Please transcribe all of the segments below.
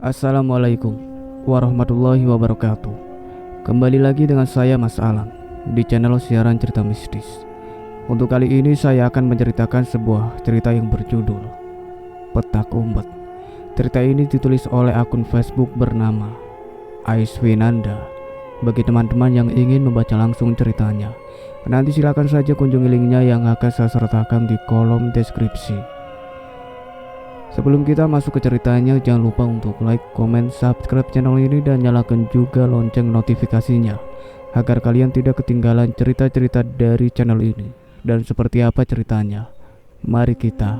Assalamualaikum warahmatullahi wabarakatuh. Kembali lagi dengan saya Mas Alan di channel siaran cerita mistis. Untuk kali ini saya akan menceritakan sebuah cerita yang berjudul Petak Umpet. Cerita ini ditulis oleh akun Facebook bernama Aiswinanda. Bagi teman-teman yang ingin membaca langsung ceritanya, nanti silakan saja kunjungi linknya yang akan saya sertakan di kolom deskripsi. Sebelum kita masuk ke ceritanya, jangan lupa untuk like, comment, subscribe channel ini dan nyalakan juga lonceng notifikasinya agar kalian tidak ketinggalan cerita-cerita dari channel ini. Dan seperti apa ceritanya? Mari kita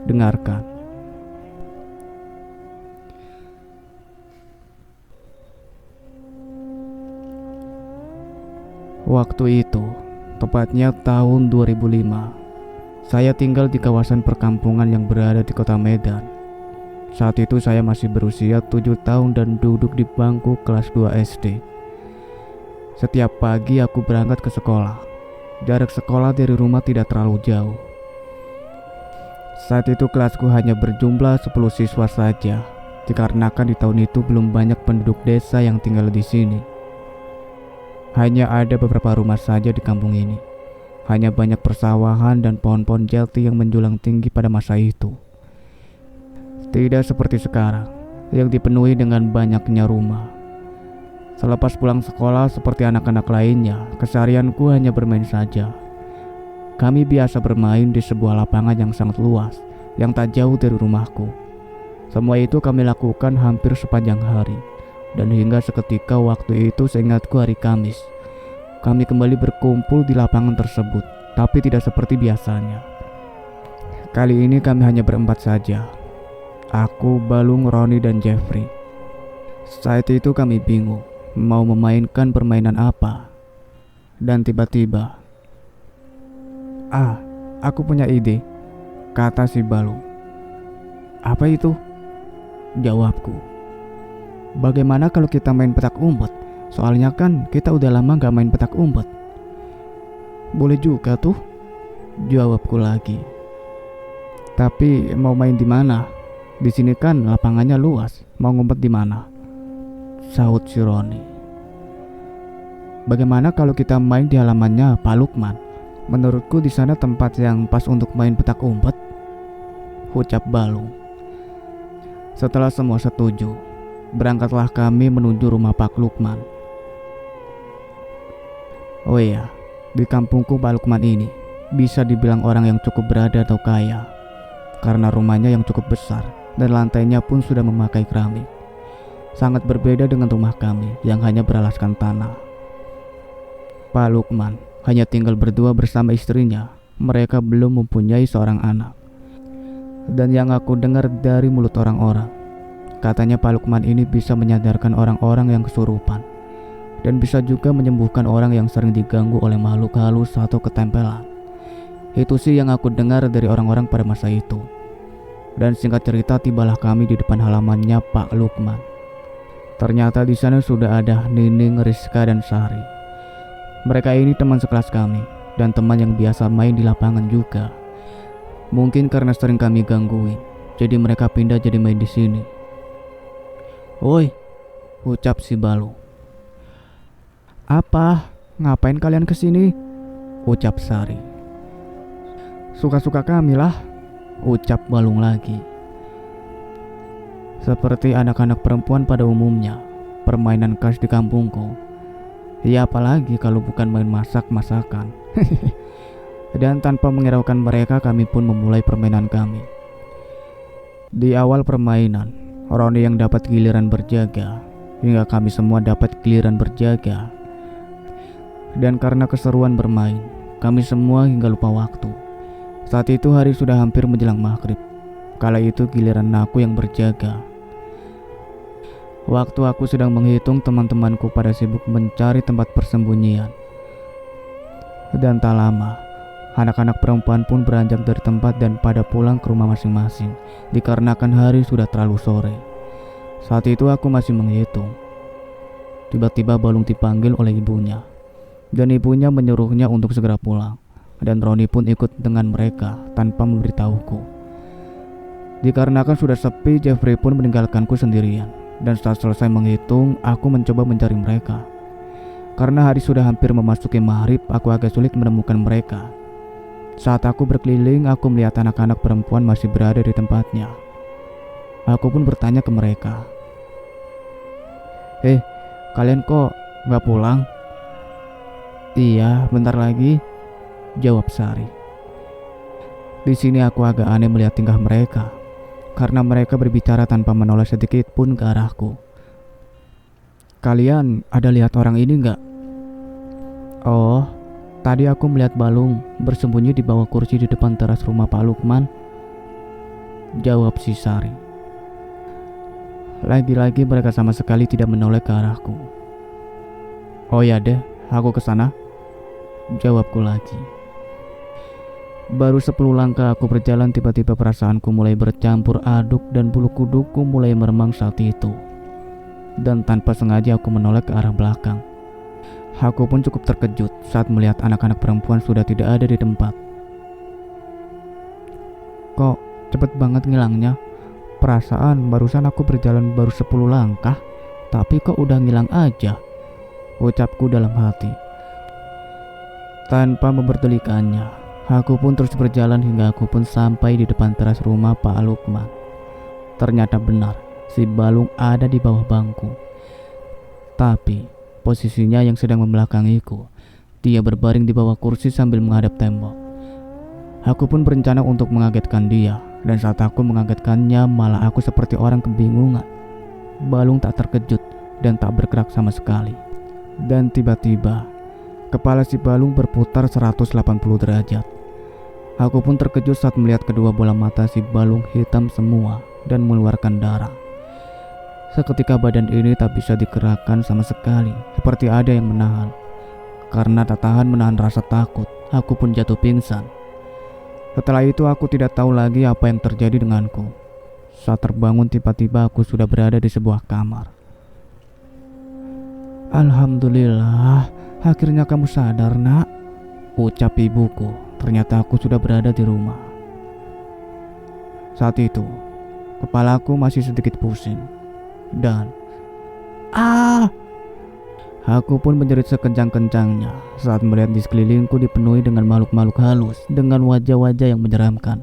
dengarkan. Waktu itu, tepatnya tahun 2005. Saya tinggal di kawasan perkampungan yang berada di kota Medan. Saat itu saya masih berusia 7 tahun dan duduk di bangku kelas 2 SD. Setiap pagi aku berangkat ke sekolah. Jarak sekolah dari rumah tidak terlalu jauh. Saat itu kelasku hanya berjumlah 10 siswa saja, dikarenakan di tahun itu belum banyak penduduk desa yang tinggal di sini. Hanya ada beberapa rumah saja di kampung ini. Hanya banyak persawahan dan pohon-pohon jati yang menjulang tinggi pada masa itu. Tidak seperti sekarang, yang dipenuhi dengan banyaknya rumah. Selepas pulang sekolah seperti anak-anak lainnya, keseharianku hanya bermain saja. Kami biasa bermain di sebuah lapangan yang sangat luas, yang tak jauh dari rumahku. Semua itu kami lakukan hampir sepanjang hari. Dan hingga seketika waktu itu seingatku hari Kamis, kami kembali berkumpul di lapangan tersebut, tapi tidak seperti biasanya. Kali ini kami hanya berempat saja. Aku, Balung, Roni, dan Jeffrey. Saat itu kami bingung mau memainkan permainan apa. Dan tiba-tiba, aku punya ide, kata si Balung. Apa itu? Jawabku. Bagaimana kalau kita main petak umpet? Soalnya kan kita udah lama gak main petak umpet. Boleh juga tuh, jawabku lagi. Tapi mau main di mana? Di sini kan lapangannya luas. Mau ngumpet di mana? Sahut si Roni. Bagaimana kalau kita main di halamannya Pak Lukman? Menurutku di sana tempat yang pas untuk main petak umpet, ucap Balung. Setelah semua setuju, berangkatlah kami menuju rumah Pak Lukman. Oh iya, di kampungku Pak Lukman ini bisa dibilang orang yang cukup berada atau kaya, karena rumahnya yang cukup besar dan lantainya pun sudah memakai keramik. Sangat berbeda dengan rumah kami yang hanya beralaskan tanah. Pak Lukman hanya tinggal berdua bersama istrinya. Mereka belum mempunyai seorang anak. Dan yang aku dengar dari mulut orang-orang, katanya Pak Lukman ini bisa menyadarkan orang-orang yang kesurupan dan bisa juga menyembuhkan orang yang sering diganggu oleh makhluk halus atau ketempelan. Itu sih yang aku dengar dari orang-orang pada masa itu. Dan singkat cerita, tibalah kami di depan halamannya Pak Lukman. Ternyata di sana sudah ada Nining, Rizka, dan Sari. Mereka ini teman sekelas kami dan teman yang biasa main di lapangan juga. Mungkin karena sering kami gangguin, jadi mereka pindah jadi main di sini. Woi, ucap si Balung. Apa? Ngapain kalian kesini? Ucap Sari. Suka-suka kami lah, ucap Balung lagi. Seperti anak-anak perempuan pada umumnya, permainan khas di kampungku. Ya apalagi kalau bukan main masak-masakan. Dan tanpa menghiraukan mereka, kami pun memulai permainan kami. Di awal permainan, Roni yang dapat giliran berjaga, hingga kami semua dapat giliran berjaga. Dan karena keseruan bermain, kami semua hingga lupa waktu. Saat itu hari sudah hampir menjelang maghrib. Kala itu giliran aku yang berjaga. Waktu aku sedang menghitung, teman-temanku pada sibuk mencari tempat persembunyian. Dan tak lama, anak-anak perempuan pun beranjak dari tempat dan pada pulang ke rumah masing-masing, dikarenakan hari sudah terlalu sore. Saat itu aku masih menghitung. Tiba-tiba Balung dipanggil oleh ibunya, dan ibunya menyuruhnya untuk segera pulang. Dan Roni pun ikut dengan mereka tanpa memberitahuku. Dikarenakan sudah sepi, Jeffrey pun meninggalkanku sendirian. Dan saat selesai menghitung, aku mencoba mencari mereka. Karena hari sudah hampir memasuki maghrib, aku agak sulit menemukan mereka. Saat aku berkeliling, aku melihat anak-anak perempuan masih berada di tempatnya. Aku pun bertanya ke mereka, kalian kok nggak pulang? Iya, bentar lagi, jawab Sari. Di sini aku agak aneh melihat tingkah mereka, karena mereka berbicara tanpa menoleh sedikit pun ke arahku. Kalian ada lihat orang ini nggak? Oh, tadi aku melihat Balung bersembunyi di bawah kursi di depan teras rumah Pak Lukman, jawab si Sari. Lagi-lagi mereka sama sekali tidak menoleh ke arahku. Oh ya deh, aku kesana, jawabku lagi. Baru 10 langkah aku berjalan, tiba-tiba perasaanku mulai bercampur aduk dan bulu kuduku mulai meremang saat itu. Dan tanpa sengaja aku menoleh ke arah belakang. Aku pun cukup terkejut saat melihat anak-anak perempuan sudah tidak ada di tempat. Kok cepet banget ngilangnya? Perasaan barusan aku berjalan baru 10 langkah, tapi kok udah ngilang aja, ucapku dalam hati. Tanpa memperdulikannya, aku pun terus berjalan hingga aku pun sampai di depan teras rumah Pak Lukman. Ternyata benar, si Balung ada di bawah bangku. Tapi posisinya yang sedang membelakangiku, dia berbaring di bawah kursi sambil menghadap tembok. Aku pun berencana untuk mengagetkan dia, dan saat aku mengagetkannya malah aku seperti orang kebingungan. Balung tak terkejut dan tak bergerak sama sekali. Dan tiba-tiba kepala si Balung berputar 180 derajat. Aku pun terkejut saat melihat kedua bola mata si Balung hitam semua dan mengeluarkan darah. Seketika badan ini tak bisa digerakkan sama sekali, seperti ada yang menahan. Karena tak tahan menahan rasa takut, aku pun jatuh pingsan. Setelah itu aku tidak tahu lagi apa yang terjadi denganku. Saat terbangun tiba-tiba aku sudah berada di sebuah kamar. Alhamdulillah, akhirnya kamu sadar, Nak, ucap ibuku. Ternyata aku sudah berada di rumah. Saat itu kepalaku masih sedikit pusing dan aku pun menjerit sekencang-kencangnya saat melihat di sekelilingku dipenuhi dengan makhluk-makhluk halus dengan wajah-wajah yang menyeramkan.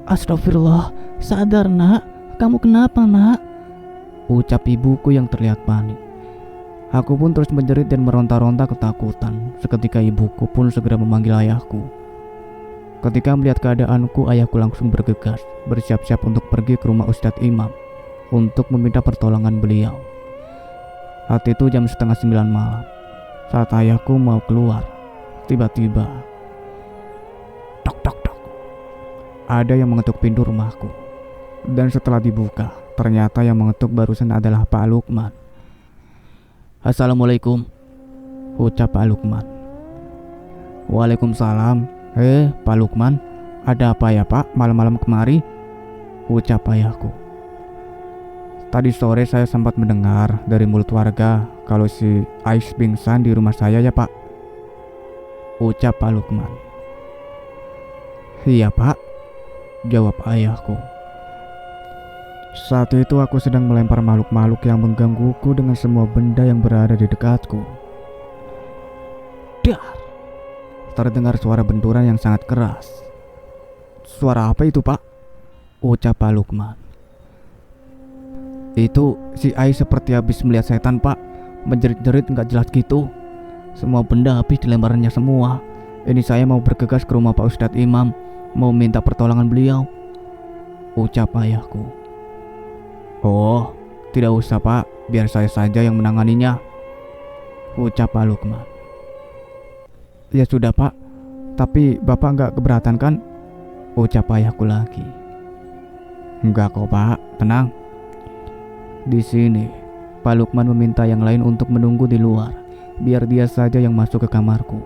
Astagfirullah, sadar Nak, kamu kenapa Nak? Ucap ibuku yang terlihat panik. Aku pun terus menjerit dan meronta-ronta ketakutan. Seketika ibuku pun segera memanggil ayahku. Ketika melihat keadaanku, ayahku langsung bergegas, bersiap-siap untuk pergi ke rumah Ustadz Imam untuk meminta pertolongan beliau. Saat itu jam 8:30 malam. Saat ayahku mau keluar, tiba-tiba tok tok tok, ada yang mengetuk pintu rumahku. Dan setelah dibuka, ternyata yang mengetuk barusan adalah Pak Lukman. Assalamualaikum, ucap Pak Lukman. Waalaikumsalam. Pak Lukman, ada apa ya Pak malam-malam kemari? Ucap ayahku. Tadi sore saya sempat mendengar dari mulut warga kalau si Ais pingsan di rumah saya ya Pak, ucap Pak Lukman. Iya Pak, jawab ayahku. Saat itu aku sedang melempar makhluk-makhluk yang menggangguku dengan semua benda yang berada di dekatku. Dar! Terdengar suara benturan yang sangat keras. Suara apa itu Pak? Ucap Pak Lukman. Itu si Ai seperti habis melihat setan Pak, menjerit-jerit gak jelas gitu. Semua benda habis dilemparannya semua. Ini saya mau bergegas ke rumah Pak Ustadz Imam, mau minta pertolongan beliau, ucap ayahku. Oh, tidak usah Pak, biar saya saja yang menanganinya, ucap Pak Lukman. Ya sudah Pak, tapi Bapak gak keberatan kan? Ucap ayahku lagi. Enggak kok Pak, tenang. Di sini, Pak Lukman meminta yang lain untuk menunggu di luar, biar dia saja yang masuk ke kamarku.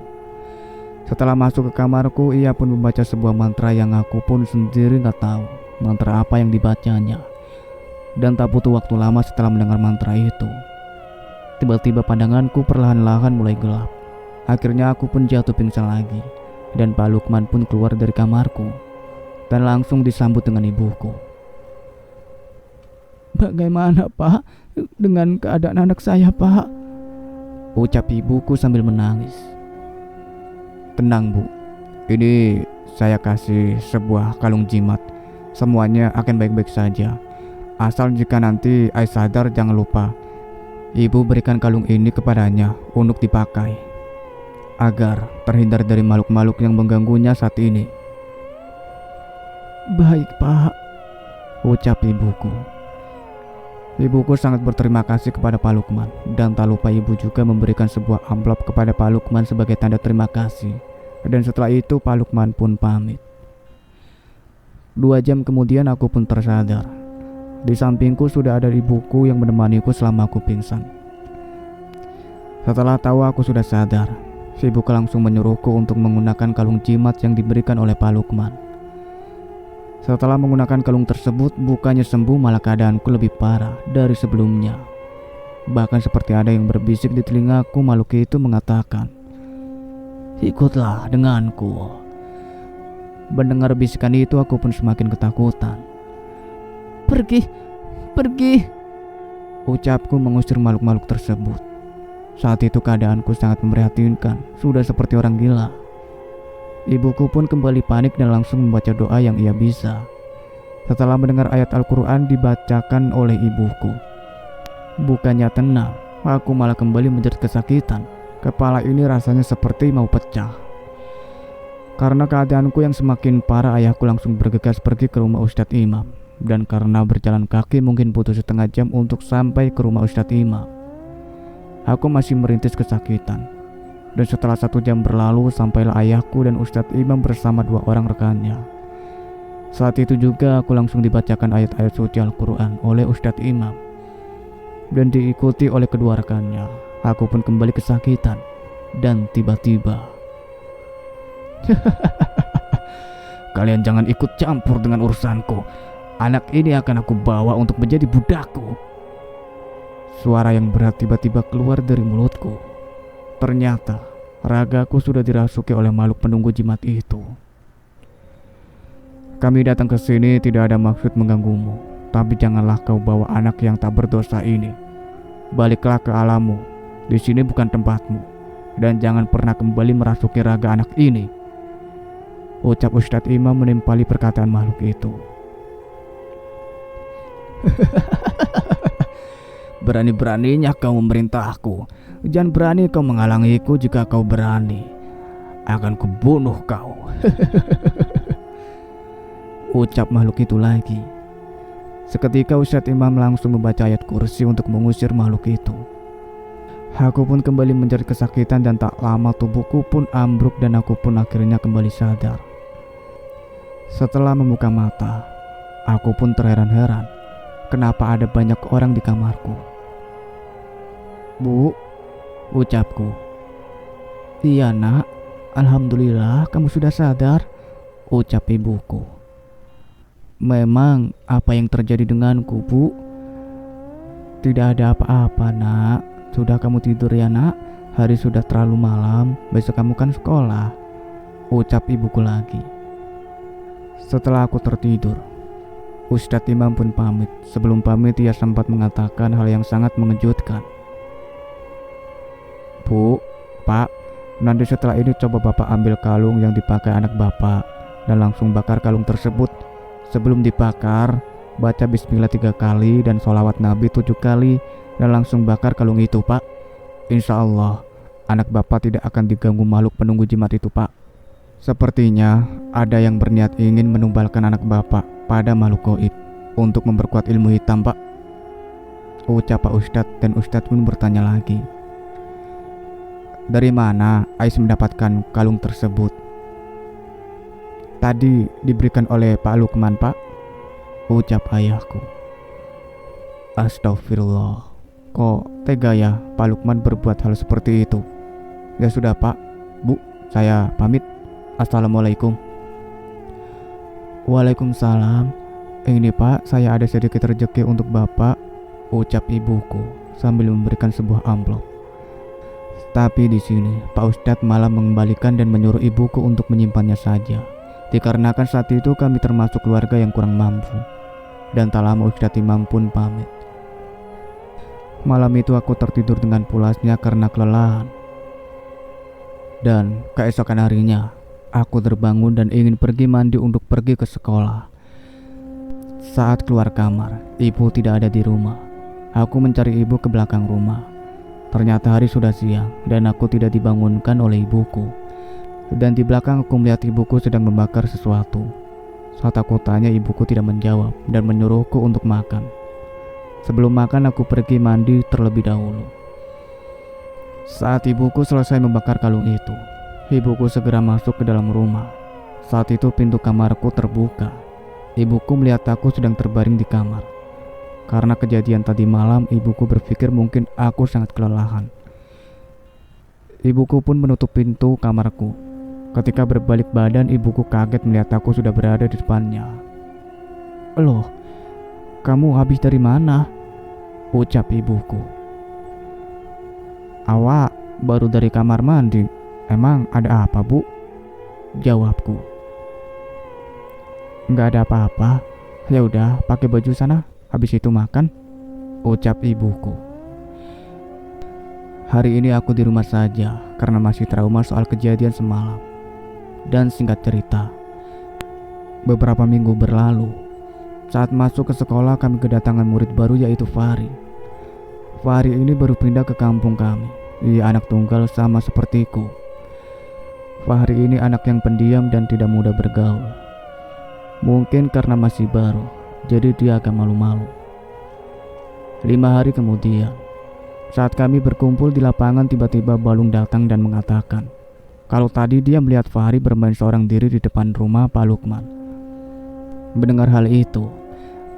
Setelah masuk ke kamarku, ia pun membaca sebuah mantra yang aku pun sendiri gak tahu mantra apa yang dibacanya. Dan tak butuh waktu lama setelah mendengar mantra itu, tiba-tiba pandanganku perlahan-lahan mulai gelap. Akhirnya aku pun jatuh pingsan lagi, dan Pak Lukman pun keluar dari kamarku dan langsung disambut dengan ibuku. Bagaimana Pak dengan keadaan anak saya Pak? Ucap ibuku sambil menangis. Tenang Bu, ini saya kasih sebuah kalung jimat. Semuanya akan baik-baik saja. Asal jika nanti Ai sadar, jangan lupa Ibu berikan kalung ini kepadanya untuk dipakai agar terhindar dari makhluk-makhluk yang mengganggunya saat ini. Baik Pak, ucap ibuku. Ibuku sangat berterima kasih kepada Pak Lukman, dan tak lupa ibu juga memberikan sebuah amplop kepada Pak Lukman sebagai tanda terima kasih. Dan setelah itu Pak Lukman pun pamit. 2 jam kemudian aku pun tersadar. Di sampingku sudah ada ibuku yang menemaniku selama aku pingsan. Setelah tahu aku sudah sadar, ibuku langsung menyuruhku untuk menggunakan kalung jimat yang diberikan oleh Pak Lukman. Setelah menggunakan kalung tersebut, bukannya sembuh, malah keadaanku lebih parah dari sebelumnya. Bahkan seperti ada yang berbisik di telingaku, makhluk itu mengatakan, "Ikutlah denganku." Mendengar bisikan itu, aku pun semakin ketakutan. Pergi, pergi, ucapku mengusir makhluk-makhluk tersebut. Saat itu keadaanku sangat memprihatinkan, sudah seperti orang gila. Ibuku pun kembali panik dan langsung membaca doa yang ia bisa. Setelah mendengar ayat Al-Quran dibacakan oleh ibuku, bukannya tenang, aku malah kembali menjerit kesakitan. Kepala ini rasanya seperti mau pecah. Karena keadaanku yang semakin parah, ayahku langsung bergegas pergi ke rumah Ustadz Imam. Dan karena berjalan kaki mungkin butuh setengah jam untuk sampai ke rumah Ustadz Imam, aku masih merintis kesakitan. Dan setelah 1 jam berlalu, sampailah ayahku dan Ustadz Imam bersama 2 orang rekannya. Saat itu juga aku langsung dibacakan ayat-ayat suci Al-Quran oleh Ustadz Imam dan diikuti oleh kedua rekannya. Aku pun kembali kesakitan. Dan tiba-tiba kalian jangan ikut campur dengan urusanku. Anak ini akan aku bawa untuk menjadi budakku. Suara yang berat tiba-tiba keluar dari mulutku. Ternyata ragaku sudah dirasuki oleh makhluk penunggu jimat itu. Kami datang ke sini tidak ada maksud mengganggumu, tapi janganlah kau bawa anak yang tak berdosa ini. Baliklah ke alammu. Di sini bukan tempatmu. Dan jangan pernah kembali merasuki raga anak ini, ucap Ustadz Imam menimpali perkataan makhluk itu. Berani-beraninya kau memerintahku. Jangan berani kau menghalangiku. Jika kau berani, akan kubunuh kau. Ucap makhluk itu lagi. Seketika Ustadz Imam langsung membaca ayat kursi untuk mengusir makhluk itu. Aku pun kembali menjerit kesakitan dan tak lama tubuhku pun ambruk dan aku pun akhirnya kembali sadar. Setelah membuka mata, aku pun terheran-heran. Kenapa ada banyak orang di kamarku? Bu, ucapku. Iya nak, alhamdulillah kamu sudah sadar, ucap ibuku. Memang apa yang terjadi denganku, Bu? Tidak ada apa-apa nak. Sudah kamu tidur ya nak, hari sudah terlalu malam, besok kamu kan sekolah, ucap ibuku lagi. Setelah aku tertidur, Ustadz Imam pun pamit. Sebelum pamit ia sempat mengatakan hal yang sangat mengejutkan. Bu, Pak, nanti setelah ini coba Bapak ambil kalung yang dipakai anak Bapak dan langsung bakar kalung tersebut. Sebelum dibakar, baca bismillah 3 kali dan sholawat Nabi 7 kali dan langsung bakar kalung itu Pak. Insya Allah anak Bapak tidak akan diganggu makhluk penunggu jimat itu Pak. Sepertinya ada yang berniat ingin menumbalkan anak Bapak pada makhluk gaib untuk memperkuat ilmu hitam Pak, ucap Pak Ustadz. Dan Ustadz pun bertanya lagi, dari mana Ais mendapatkan kalung tersebut? Tadi diberikan oleh Pak Lukman Pak, ucap ayahku. Astagfirullah, kok tega ya Pak Lukman berbuat hal seperti itu. Ya sudah Pak, Bu, saya pamit. Assalamualaikum. Waalaikumsalam. Ini Pak, saya ada sedikit rezeki untuk Bapak, ucap ibuku sambil memberikan sebuah amplop. Tapi di sini Pak Ustadz malah mengembalikan dan menyuruh ibuku untuk menyimpannya saja, dikarenakan saat itu kami termasuk keluarga yang kurang mampu. dan tak lama Ustadz Imam pun pamit. Malam itu aku tertidur dengan pulasnya karena kelelahan. Dan keesokan harinya, aku terbangun dan ingin pergi mandi untuk pergi ke sekolah. Saat keluar kamar, ibu tidak ada di rumah. Aku mencari ibu ke belakang rumah. Ternyata hari sudah siang dan aku tidak dibangunkan oleh ibuku. Dan di belakang aku melihat ibuku sedang membakar sesuatu. Saat aku tanya, ibuku tidak menjawab dan menyuruhku untuk makan. Sebelum makan, aku pergi mandi terlebih dahulu. Saat ibuku selesai membakar kalung itu, ibuku segera masuk ke dalam rumah. Saat itu pintu kamarku terbuka. Ibuku melihat aku sedang terbaring di kamar. Karena kejadian tadi malam, ibuku berpikir mungkin aku sangat kelelahan. Ibuku pun menutup pintu kamarku. Ketika berbalik badan, ibuku kaget melihat aku sudah berada di depannya. "Loh, kamu habis dari mana?" ucap ibuku. "Awak baru dari kamar mandi. Emang ada apa, Bu?" jawabku. "Nggak ada apa-apa. Ya udah, pakai baju sana. Habis itu makan," ucap ibuku. Hari ini aku di rumah saja karena masih trauma soal kejadian semalam. Dan singkat cerita, beberapa minggu berlalu, saat masuk ke sekolah kami kedatangan murid baru yaitu Fahri. Fahri ini baru pindah ke kampung kami. Ia anak tunggal sama sepertiku. Fahri ini anak yang pendiam dan tidak mudah bergaul. Mungkin karena masih baru, jadi dia agak malu-malu. 5 hari kemudian, saat kami berkumpul di lapangan, tiba-tiba Balung datang dan mengatakan kalau tadi dia melihat Fahri bermain seorang diri di depan rumah Pak Lukman. Mendengar hal itu,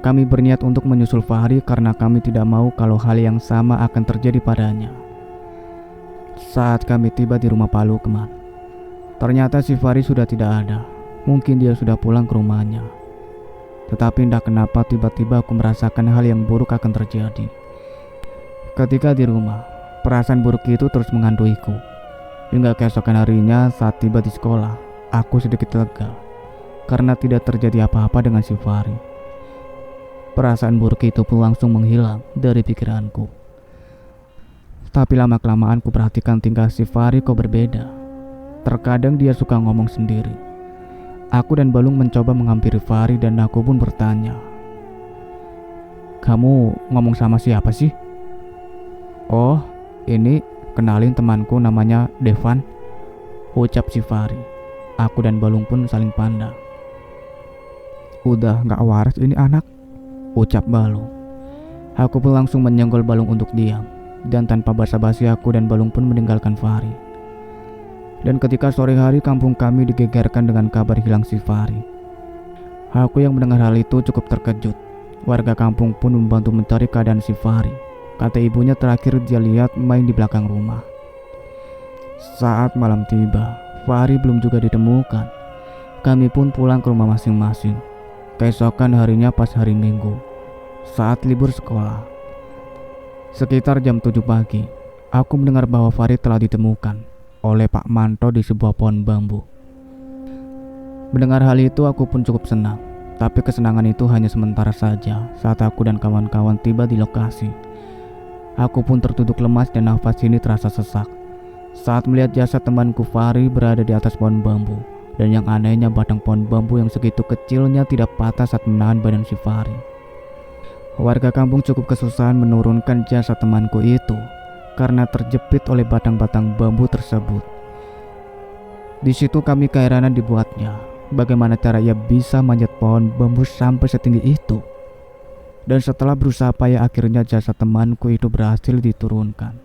kami berniat untuk menyusul Fahri karena kami tidak mau kalau hal yang sama akan terjadi padanya. Saat kami tiba di rumah Pak Lukman, ternyata si Fahri sudah tidak ada. Mungkin dia sudah pulang ke rumahnya. Tetapi entah kenapa tiba-tiba aku merasakan hal yang buruk akan terjadi. Ketika di rumah, perasaan buruk itu terus menghantuiku. Hingga keesokan harinya saat tiba di sekolah, aku sedikit lega karena tidak terjadi apa-apa dengan si Fahri. Perasaan buruk itu pun langsung menghilang dari pikiranku. Tapi lama-kelamaan ku perhatikan tingkah si Fahri kok berbeda. Terkadang dia suka ngomong sendiri. Aku dan Balung mencoba menghampiri Fahri dan aku pun bertanya, "Kamu ngomong sama siapa sih?" "Oh, ini kenalin temanku namanya Devan," ucap si Fahri. Aku dan Balung pun saling pandang. "Udah gak waras ini anak," ucap Balung. Aku pun langsung menyenggol Balung untuk diam. Dan tanpa basa-basi aku dan Balung pun meninggalkan Fahri. Dan ketika sore hari kampung kami digegerkan dengan kabar hilang si Fahri. Aku yang mendengar hal itu cukup terkejut. Warga kampung pun membantu mencari keadaan si Fahri. Kata ibunya terakhir dia lihat main di belakang rumah. Saat malam tiba, Fahri belum juga ditemukan. Kami pun pulang ke rumah masing-masing. Keesokan harinya pas hari Minggu, saat libur sekolah, sekitar jam 7 pagi, aku mendengar bahwa Fahri telah ditemukan oleh Pak Manto di sebuah pohon bambu. Mendengar hal itu aku pun cukup senang. Tapi kesenangan itu hanya sementara saja saat aku dan kawan-kawan tiba di lokasi. Aku pun tertunduk lemas dan nafas ini terasa sesak saat melihat jasad temanku Fahri berada di atas pohon bambu. Dan yang anehnya batang pohon bambu yang segitu kecilnya tidak patah saat menahan badan si Fahri. Warga kampung cukup kesusahan menurunkan jasad temanku itu karena terjepit oleh batang-batang bambu tersebut. Di situ kami keheranan dibuatnya. Bagaimana cara ia bisa manjat pohon bambu sampai setinggi itu? Dan setelah berusaha payah akhirnya jasad temanku itu berhasil diturunkan.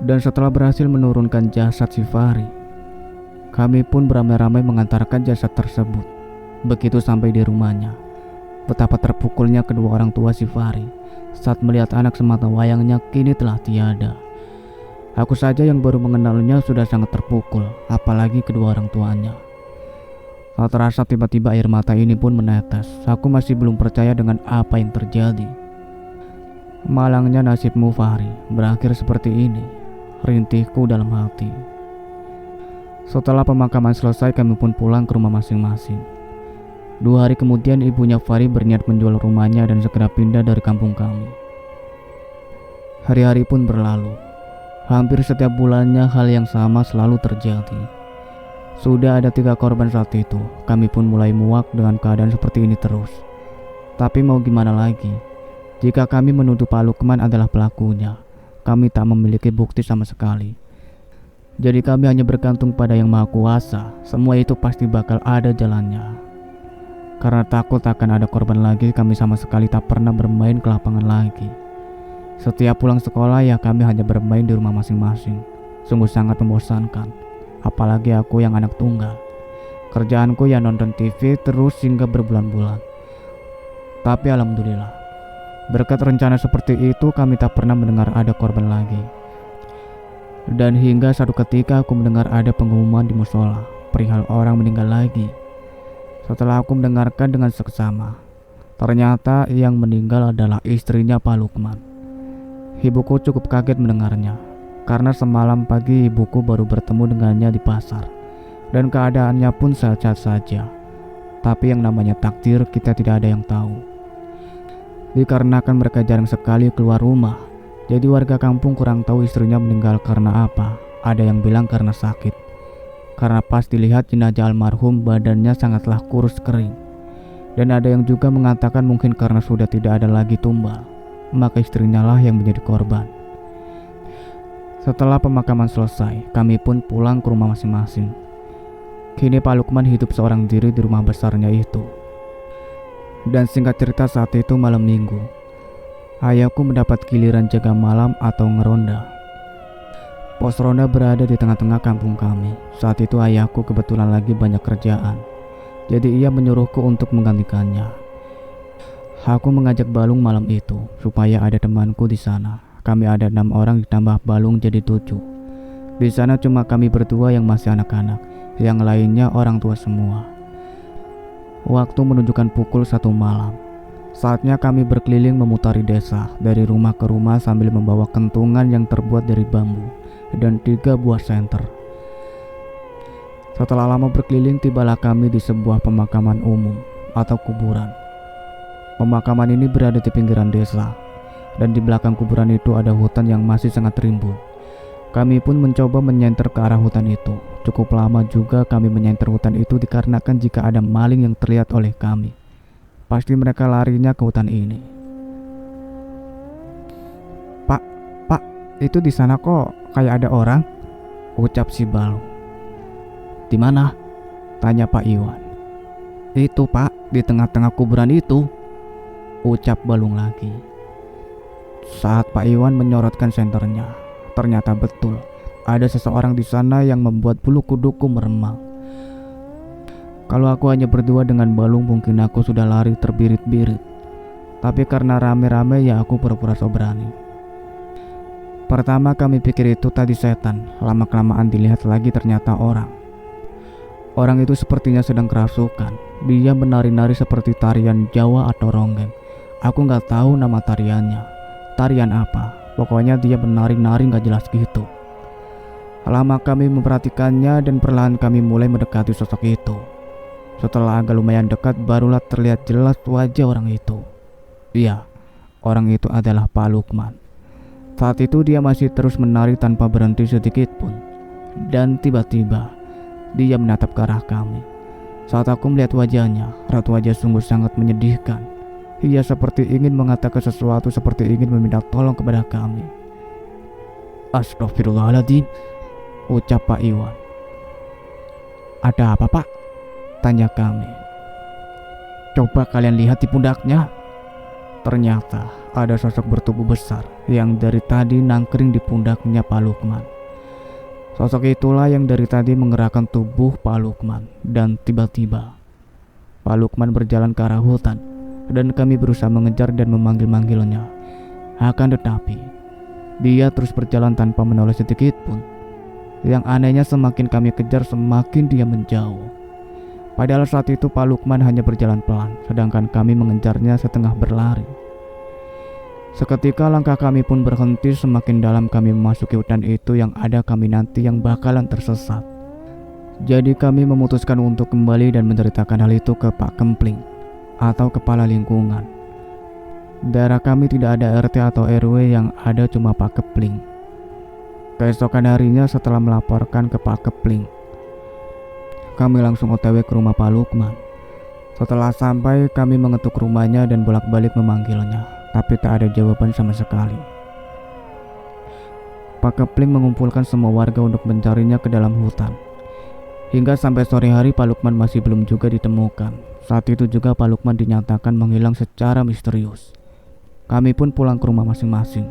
Dan setelah berhasil menurunkan jasad si Fahri, kami pun beramai-ramai mengantarkan jasad tersebut. Begitu sampai di rumahnya, betapa terpukulnya kedua orang tua si Fahri saat melihat anak semata wayangnya kini telah tiada. Aku saja yang baru mengenalnya sudah sangat terpukul, apalagi kedua orang tuanya. Tak terasa tiba-tiba air mata ini pun menetes. Aku masih belum percaya dengan apa yang terjadi. Malangnya nasibmu Fahri berakhir seperti ini, rintihku dalam hati. Setelah pemakaman selesai kami pun pulang ke rumah masing-masing. 2 hari kemudian ibunya Fari berniat menjual rumahnya dan segera pindah dari kampung kami. Hari-hari pun berlalu. Hampir setiap bulannya hal yang sama selalu terjadi. Sudah ada 3 korban saat itu. Kami pun mulai muak dengan keadaan seperti ini terus. Tapi mau gimana lagi? Jika kami menuduh Pak Lukman adalah pelakunya, kami tak memiliki bukti sama sekali. Jadi kami hanya bergantung pada Yang Maha Kuasa. Semua itu pasti bakal ada jalannya. Karena takut akan ada korban lagi, kami sama sekali tak pernah bermain ke lapangan lagi. Setiap pulang sekolah ya kami hanya bermain di rumah masing-masing. Sungguh sangat membosankan. Apalagi aku yang anak tunggal. Kerjaanku ya nonton TV terus hingga berbulan-bulan. Tapi alhamdulillah, berkat rencana seperti itu kami tak pernah mendengar ada korban lagi. Dan hingga satu ketika aku mendengar ada pengumuman di musola perihal orang meninggal lagi. Setelah aku mendengarkan dengan seksama, ternyata yang meninggal adalah istrinya Pak Lukman. Ibuku cukup kaget mendengarnya, karena semalam pagi ibuku baru bertemu dengannya di pasar, dan keadaannya pun sehat-sehat saja. Tapi yang namanya takdir kita tidak ada yang tahu. Dikarenakan mereka jarang sekali keluar rumah, jadi warga kampung kurang tahu istrinya meninggal karena apa. Ada yang bilang karena sakit, karena pas dilihat jenazah almarhum badannya sangatlah kurus kering. Dan ada yang juga mengatakan mungkin karena sudah tidak ada lagi tumbal, maka istrinya lah yang menjadi korban. Setelah pemakaman selesai, kami pun pulang ke rumah masing-masing. Kini Pak Lukman hidup seorang diri di rumah besarnya itu. Dan singkat cerita, saat itu malam minggu, ayahku mendapat giliran jaga malam atau ngeronda. Pos ronda berada di tengah-tengah kampung kami. Saat itu ayahku kebetulan lagi banyak kerjaan, jadi ia menyuruhku untuk menggantikannya. Aku mengajak Balung malam itu supaya ada temanku di sana. Kami ada 6 orang ditambah Balung jadi 7. Di sana cuma kami berdua yang masih anak-anak, yang lainnya orang tua semua. Waktu menunjukkan pukul 1 malam. Saatnya kami berkeliling memutari desa dari rumah ke rumah sambil membawa kentungan yang terbuat dari bambu dan 3 buah senter. Setelah lama berkeliling, tibalah kami di sebuah pemakaman umum atau kuburan. Pemakaman ini berada di pinggiran desa, dan di belakang kuburan itu ada hutan yang masih sangat rimbun. Kami pun mencoba menyenter ke arah hutan itu. Cukup lama juga kami menyenter hutan itu dikarenakan jika ada maling yang terlihat oleh kami, pasti mereka larinya ke hutan ini. Pak, itu di sana kok kayak ada orang, ucap si Balung. Di mana? Tanya Pak Iwan. Itu Pak, di tengah-tengah kuburan itu, ucap Balung lagi. Saat Pak Iwan menyorotkan senternya, ternyata betul ada seseorang di sana yang membuat bulu kuduku meremang. Kalau aku hanya berdua dengan Balung, mungkin aku sudah lari terbirit-birit. Tapi karena rame-rame ya aku pura-pura so berani. Pertama kami pikir itu tadi setan, lama-kelamaan dilihat lagi ternyata orang. Orang itu sepertinya sedang kerasukan. Dia menari-nari seperti tarian Jawa atau ronggeng. Aku gak tahu nama tariannya, tarian apa. Pokoknya dia menari-nari gak jelas gitu. Lama kami memperhatikannya dan perlahan kami mulai mendekati sosok itu. Setelah agak lumayan dekat, barulah terlihat jelas wajah orang itu. Iya, orang itu adalah Pak Lukman. Saat itu dia masih terus menari tanpa berhenti sedikit pun. Dan tiba-tiba dia menatap ke arah kami. Saat aku melihat wajahnya, raut wajah sungguh sangat menyedihkan. Ia seperti ingin mengatakan sesuatu, seperti ingin meminta tolong kepada kami. Astagfirullahaladzim, ucap Pak Iwan. Ada apa Pak? Tanya kami. Coba kalian lihat di pundaknya. Ternyata ada sosok bertubuh besar yang dari tadi nangkring di pundaknya Pak Lukman. Sosok itulah yang dari tadi menggerakkan tubuh Pak Lukman. Dan tiba-tiba Pak Lukman berjalan ke arah hutan, dan kami berusaha mengejar dan memanggil-manggilnya. Akan tetapi dia terus berjalan tanpa menoleh sedikit pun. Yang anehnya, semakin kami kejar semakin dia menjauh. Padahal saat itu Pak Lukman hanya berjalan pelan, sedangkan kami mengejarnya setengah berlari. Seketika langkah kami pun berhenti. Semakin dalam kami memasuki hutan itu, yang ada kami nanti yang bakalan tersesat. Jadi kami memutuskan untuk kembali dan menceritakan hal itu ke Pak Kempling atau kepala lingkungan. Daerah kami tidak ada RT atau RW, yang ada cuma Pak Kempling. Keesokan harinya setelah melaporkan ke Pak Kempling, kami langsung OTW ke rumah Pak Lukman. Setelah sampai, kami mengetuk rumahnya dan bolak-balik memanggilnya, tapi tak ada jawaban sama sekali. Pak Kempling mengumpulkan semua warga untuk mencarinya ke dalam hutan. Hingga sampai sore hari Pak Lukman masih belum juga ditemukan. Saat itu juga Pak Lukman dinyatakan menghilang secara misterius. Kami pun pulang ke rumah masing-masing.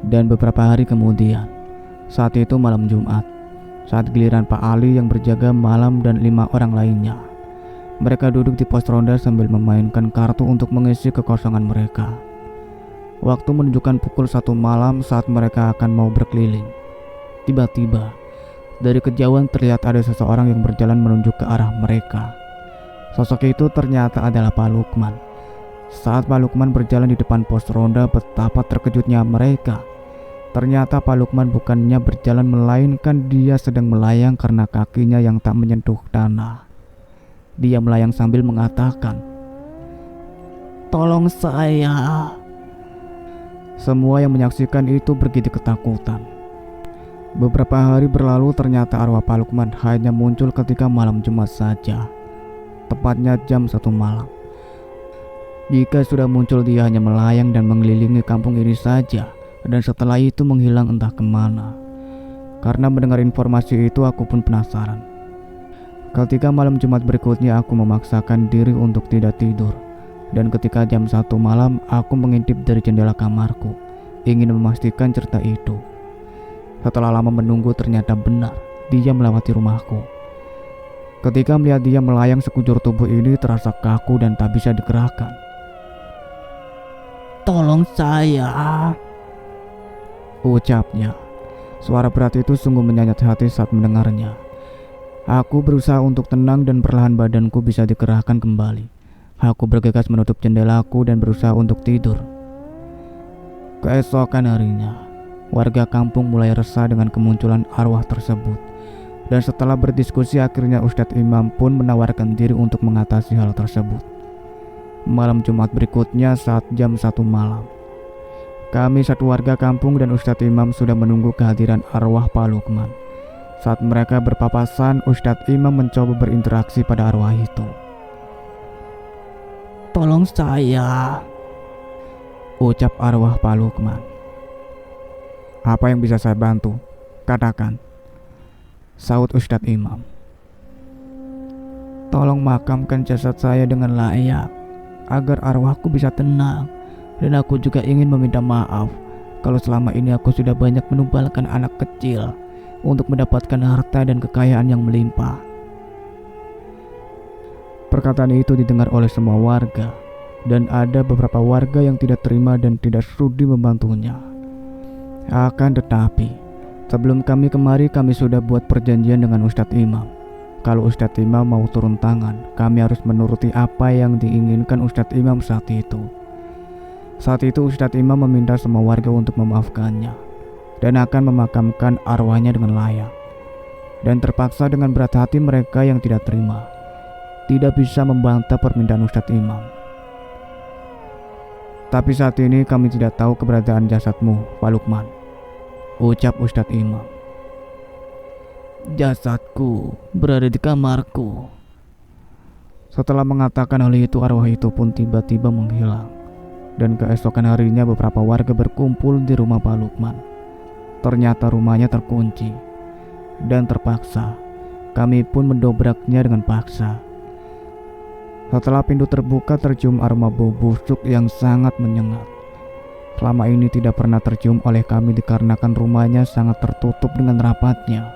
Dan beberapa hari kemudian, saat itu malam Jumat, saat giliran Pak Ali yang berjaga malam dan 5 orang lainnya, mereka duduk di pos ronda sambil memainkan kartu untuk mengisi kekosongan mereka. Waktu menunjukkan pukul 1 malam saat mereka akan mau berkeliling. Tiba-tiba, dari kejauhan terlihat ada seseorang yang berjalan menuju ke arah mereka. Sosok itu ternyata adalah Pak Lukman. Saat Pak Lukman berjalan di depan pos ronda, betapa terkejutnya mereka. Ternyata Pak Lukman bukannya berjalan, melainkan dia sedang melayang karena kakinya yang tak menyentuh tanah. Dia melayang sambil mengatakan, "Tolong saya." Semua yang menyaksikan itu begitu ketakutan. Beberapa hari berlalu, ternyata arwah Pak Lukman hanya muncul ketika malam Jumat saja, tepatnya jam 1 malam. Jika sudah muncul, dia hanya melayang dan mengelilingi kampung ini saja, dan setelah itu menghilang entah kemana. Karena mendengar informasi itu, aku pun penasaran. Ketika malam Jumat berikutnya, aku memaksakan diri untuk tidak tidur. Dan ketika jam 1 malam, aku mengintip dari jendela kamarku, ingin memastikan cerita itu. Setelah lama menunggu, ternyata benar, dia melewati rumahku. Ketika melihat dia melayang, sekujur tubuh ini terasa kaku dan tak bisa digerakkan. "Tolong saya," ucapnya. Suara berat itu sungguh menyayat hati saat mendengarnya. Aku berusaha untuk tenang dan perlahan badanku bisa dikerahkan kembali. Aku bergegas menutup jendelaku dan berusaha untuk tidur. Keesokan harinya, warga kampung mulai resah dengan kemunculan arwah tersebut. Dan setelah berdiskusi, akhirnya Ustadz Imam pun menawarkan diri untuk mengatasi hal tersebut. Malam Jumat berikutnya saat jam 1 malam, kami satu warga kampung dan Ustadz Imam sudah menunggu kehadiran arwah Pak Lukman. Saat mereka berpapasan, Ustadz Imam mencoba berinteraksi pada arwah itu. "Tolong saya," ucap arwah Pak Lukman. "Apa yang bisa saya bantu? Katakan," saut Ustadz Imam. "Tolong makamkan jasad saya dengan layak, agar arwahku bisa tenang. Dan aku juga ingin meminta maaf kalau selama ini aku sudah banyak menumbalkan anak kecil untuk mendapatkan harta dan kekayaan yang melimpah." Perkataan itu didengar oleh semua warga, dan ada beberapa warga yang tidak terima dan tidak sudi membantunya. Akan tetapi, sebelum kami kemari, kami sudah buat perjanjian dengan Ustadz Imam. Kalau Ustadz Imam mau turun tangan, kami harus menuruti apa yang diinginkan Ustadz Imam saat itu. Saat itu Ustadz Imam meminta semua warga untuk memaafkannya dan akan memakamkan arwahnya dengan layak. Dan terpaksa dengan berat hati mereka yang tidak terima, tidak bisa membantah permintaan Ustadz Imam. "Tapi saat ini kami tidak tahu keberadaan jasadmu, Pak Lukman," ucap Ustadz Imam. "Jasadku berada di kamarku." Setelah mengatakan hal itu, arwah itu pun tiba-tiba menghilang. Dan keesokan harinya beberapa warga berkumpul di rumah Pak Lukman. Ternyata rumahnya terkunci. Dan terpaksa kami pun mendobraknya dengan paksa. Setelah pintu terbuka, tercium aroma bau busuk yang sangat menyengat. Selama ini tidak pernah tercium oleh kami dikarenakan rumahnya sangat tertutup dengan rapatnya.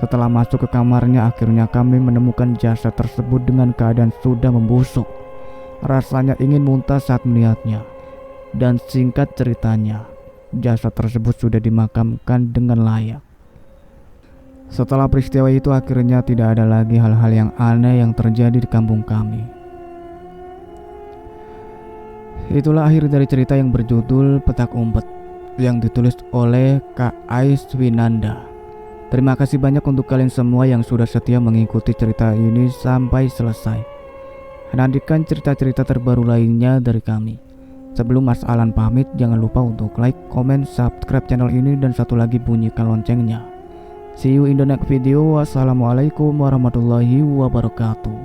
Setelah masuk ke kamarnya, akhirnya kami menemukan jasad tersebut dengan keadaan sudah membusuk. Rasanya ingin muntah saat melihatnya. Dan singkat ceritanya, jasad tersebut sudah dimakamkan dengan layak. Setelah peristiwa itu, akhirnya tidak ada lagi hal-hal yang aneh yang terjadi di kampung kami. Itulah akhir dari cerita yang berjudul Petak Umpet, yang ditulis oleh Kak Ais Winanda. Terima kasih banyak untuk kalian semua yang sudah setia mengikuti cerita ini sampai selesai. Nantikan cerita-cerita terbaru lainnya dari kami. Sebelum Mas Alan pamit, jangan lupa untuk like, comment, subscribe channel ini, dan satu lagi bunyikan loncengnya. See you in the next video. Wassalamualaikum warahmatullahi wabarakatuh.